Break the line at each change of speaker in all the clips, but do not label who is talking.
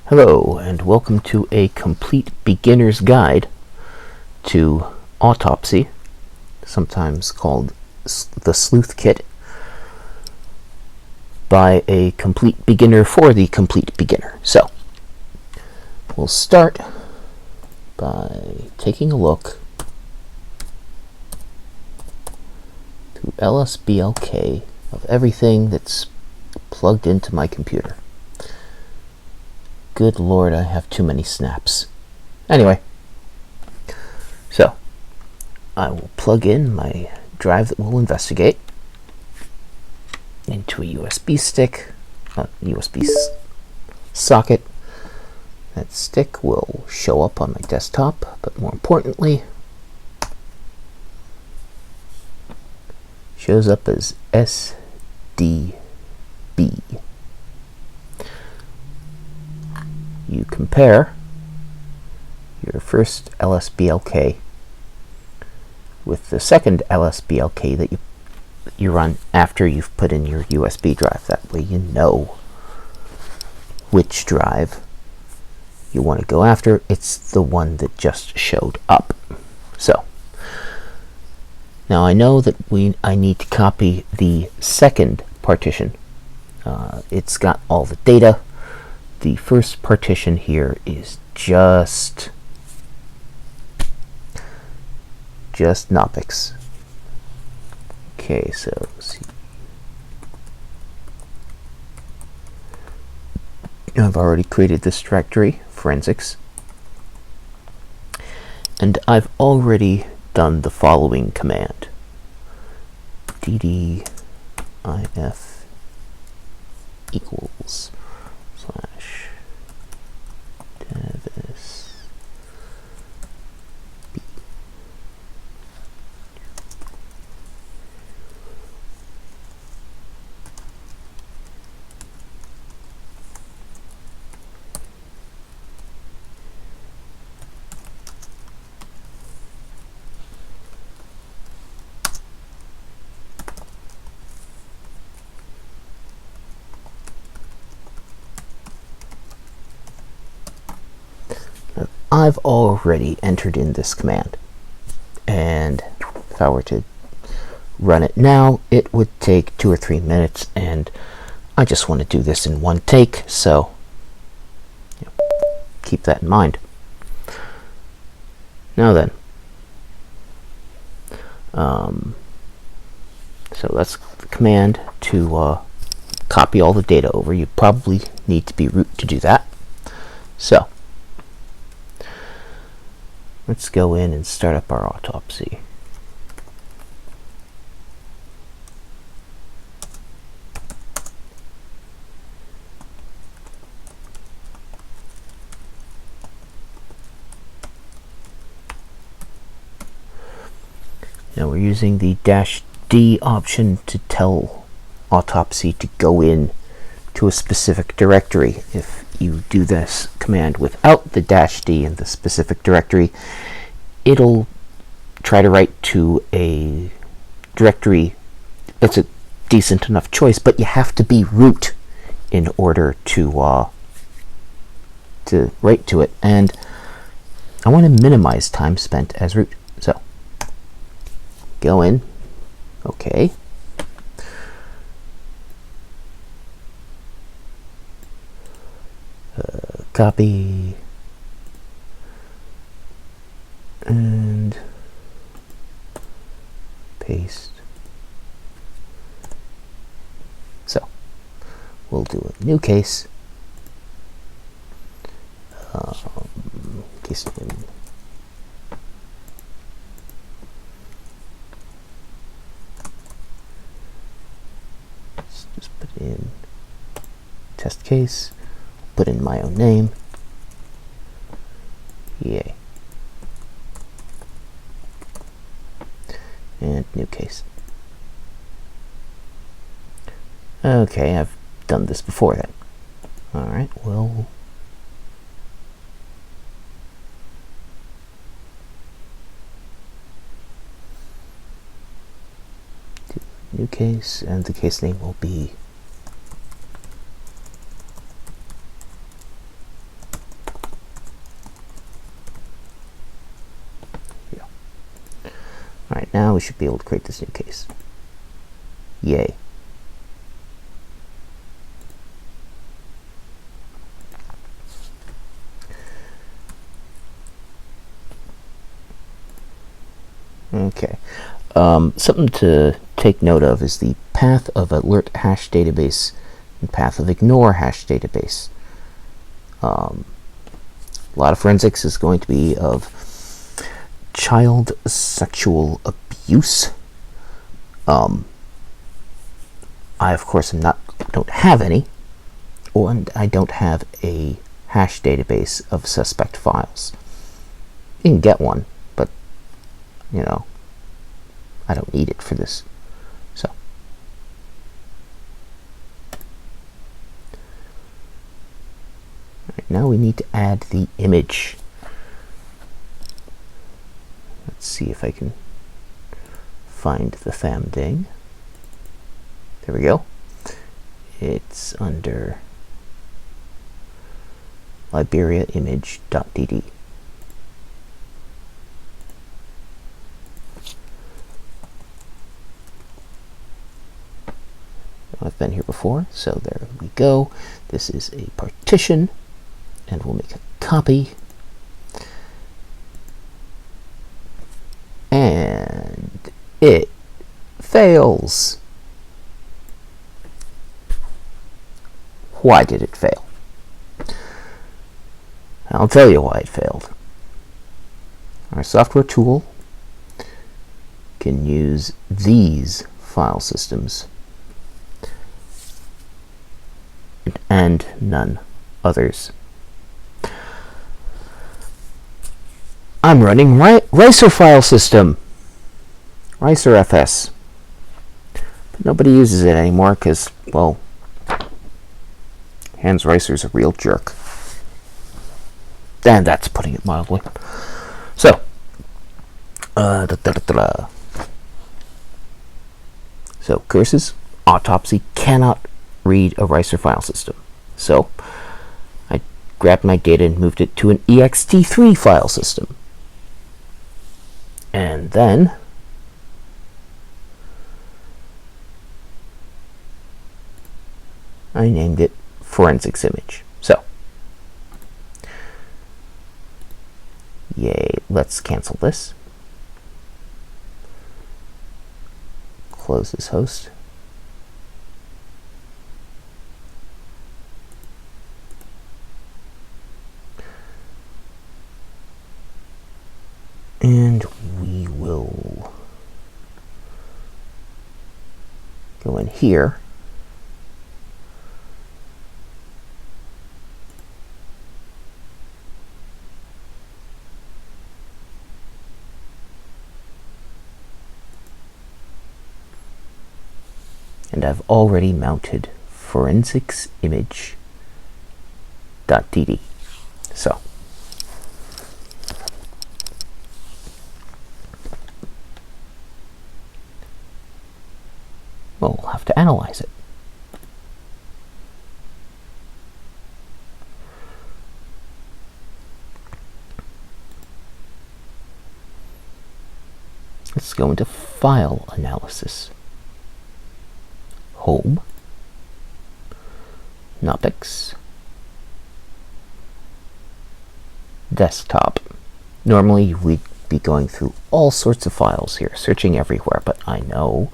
Hello, and welcome to a complete beginner's guide to autopsy, sometimes called the sleuth kit, by a complete beginner for the complete beginner. So, we'll start by taking a look through LSBLK of everything that's plugged into my computer. Good Lord, I have too many snaps. Anyway, so I will plug in my drive that we'll investigate into a USB stick, USB socket. That stick will show up on my desktop, but more importantly, shows up as SDB. You compare your first LSBLK with the second LSBLK that you run after you've put in your USB drive. That way you know which drive you want to go after. It's the one that just showed up. So now I know that I need to copy the second partition. It's got all the data. The first partition here is just Knoppix. Okay, so let's see. I've already created this directory, forensics, and I've already done the following command: ddif equals /devis b. I've already entered in this command, and if I were to run it now, it would take 2 or 3 minutes, and I just want to do this in one take, so keep that in mind. Now then, so that's the command to copy all the data over. You probably need to be root to do that. So let's go in and start up our autopsy. Now we're using the -D option to tell autopsy to go in to a specific directory. If you do this command without the -D in the specific directory, it'll try to write to a directory that's a decent enough choice, but you have to be root in order to write to it, and I want to minimize time spent as root. So go in, okay. Copy and paste. So we'll do a new case. Case name. Let's just put in test case. Put in my own name. Yay. And new case. Okay, I've done this before then. Alright, well, do new case, and the case name will be now we should be able to create this new case. Yay. Okay. Something to take note of is the path of alert hash database and path of ignore hash database. A lot of forensics is going to be of child sexual abuse. I, of course, don't have any, and I don't have a hash database of suspect files. You can get one, but, you know, I don't need it for this. So, right, now we need to add the image. Let's see if I can find the thing. There we go. It's under Liberia image.dd. I've been here before, so there we go. This is a partition, and we'll make a copy. And it fails. Why did it fail? I'll tell you why it failed. Our software tool can use these file systems and none others. I'm running Ricer file system, Ricer FS. But nobody uses it anymore because, well, Hans Ricer's a real jerk. And that's putting it mildly. So, so curses, autopsy cannot read a Ricer file system. So, I grabbed my data and moved it to an ext3 file system. And then I named it forensics image. So, yay, let's cancel this. Close this host. And we will go in here. And I've already mounted forensics image.dd. So, we'll have to analyze it. Let's go into file analysis. Home, Knoppix, desktop. Normally we'd be going through all sorts of files here, searching everywhere, but I know,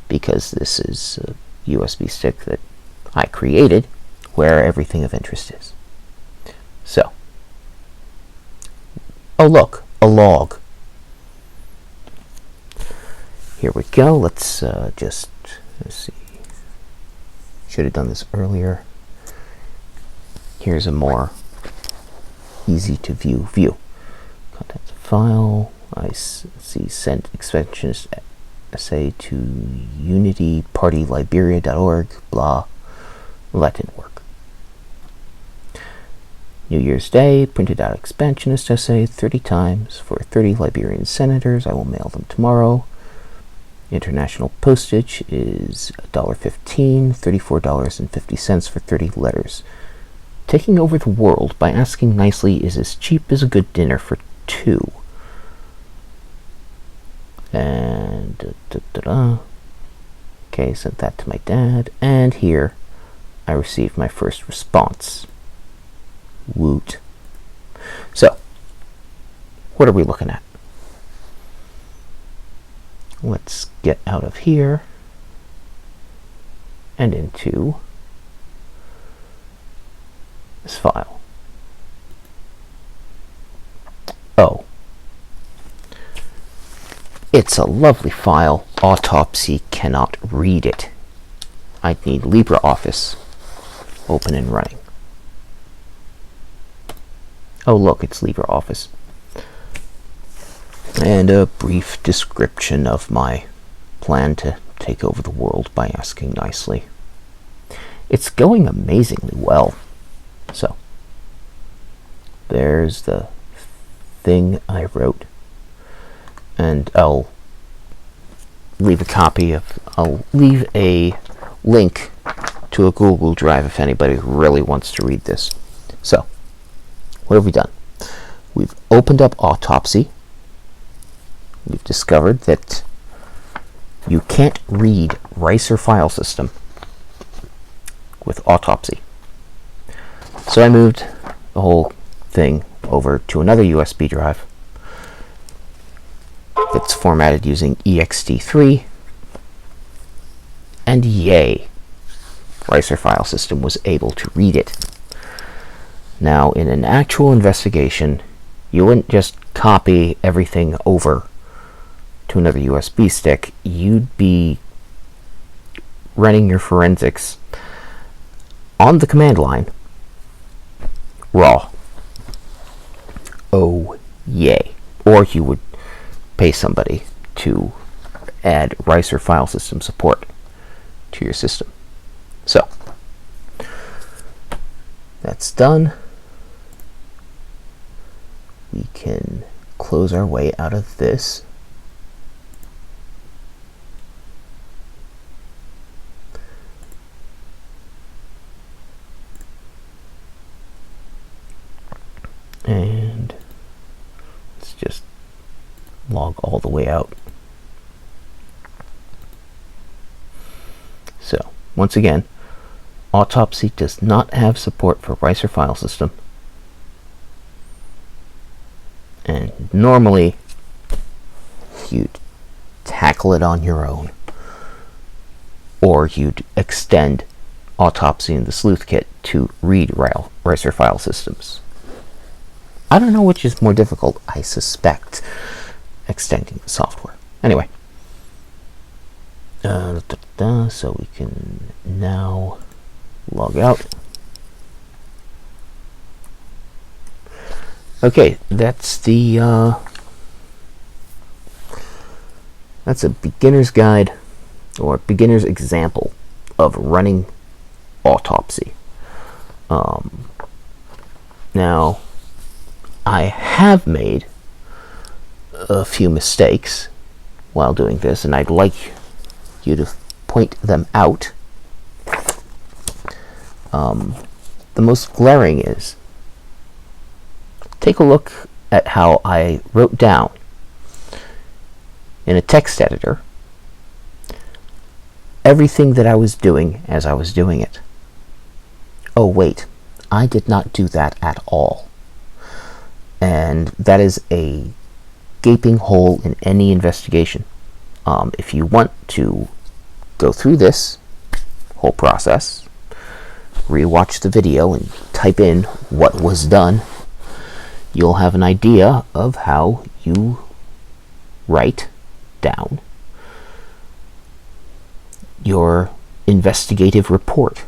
because this is a USB stick that I created, where everything of interest is. So, oh look, a log. Here we go. Let's let's see. Should have done this earlier. Here's a more easy to view. Contents file. I see sent expansions essay to unitypartyliberia.org, blah. Well, that didn't work. New Year's Day, printed out expansionist essay 30 times for 30 Liberian senators. I will mail them tomorrow. International postage is $1.15, $34.50 for 30 letters. Taking over the world by asking nicely is as cheap as a good dinner for two. And okay, sent that to my dad, and here I received my first response. Woot. So, what are we looking at? Let's get out of here and into this file. Oh, it's a lovely file. Autopsy cannot read it. I'd need LibreOffice open and running. Oh look, it's LibreOffice. And a brief description of my plan to take over the world by asking nicely. It's going amazingly well. So, there's the thing I wrote. And I'll leave a link to a Google Drive if anybody really wants to read this. So, what have we done? We've opened up Autopsy. We've discovered that you can't read Ricer file system with Autopsy. So I moved the whole thing over to another USB drive that's formatted using ext3, and yay, Ricer file system was able to read it. Now, in an actual investigation, you wouldn't just copy everything over to another USB stick. You'd be running your forensics on the command line raw. Oh, yay. Or you would pay somebody to add Ricer file system support to your system. So, that's done. We can close our way out of this. And let's just log all the way out. So, once again, Autopsy does not have support for Ricer file system. And normally, you'd tackle it on your own. Or you'd extend Autopsy in the sleuth kit to read Ricer file systems. I don't know which is more difficult. I suspect extending the software. Anyway. So we can now log out. Okay, that's a beginner's guide or beginner's example of running Autopsy. Now, I have made a few mistakes while doing this, and I'd like you to point them out. The most glaring is, take a look at how I wrote down in a text editor everything that I was doing as I was doing it. Oh wait, I did not do that at all. And that is a gaping hole in any investigation. If you want to go through this whole process, rewatch the video and type in what was done, you'll have an idea of how you write down your investigative report,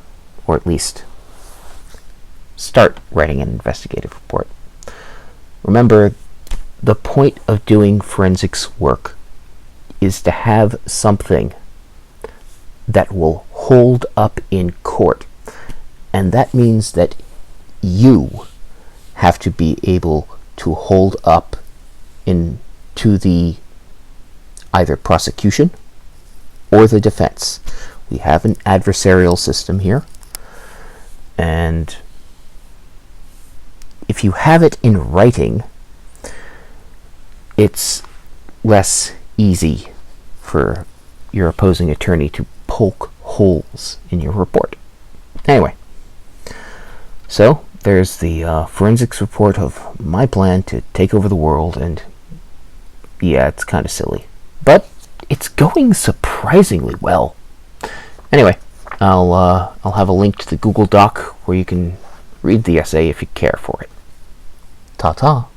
or at least start writing an investigative report. Remember, the point of doing forensics work is to have something that will hold up in court. And that means that you have to be able to hold up to the either prosecution or the defense. We have an adversarial system here, and if you have it in writing, it's less easy for your opposing attorney to poke holes in your report. Anyway, so there's the forensics report of my plan to take over the world, and yeah, it's kind of silly, but it's going surprisingly well. Anyway, I'll have a link to the Google Doc where you can read the essay if you care for it. Ta-ta.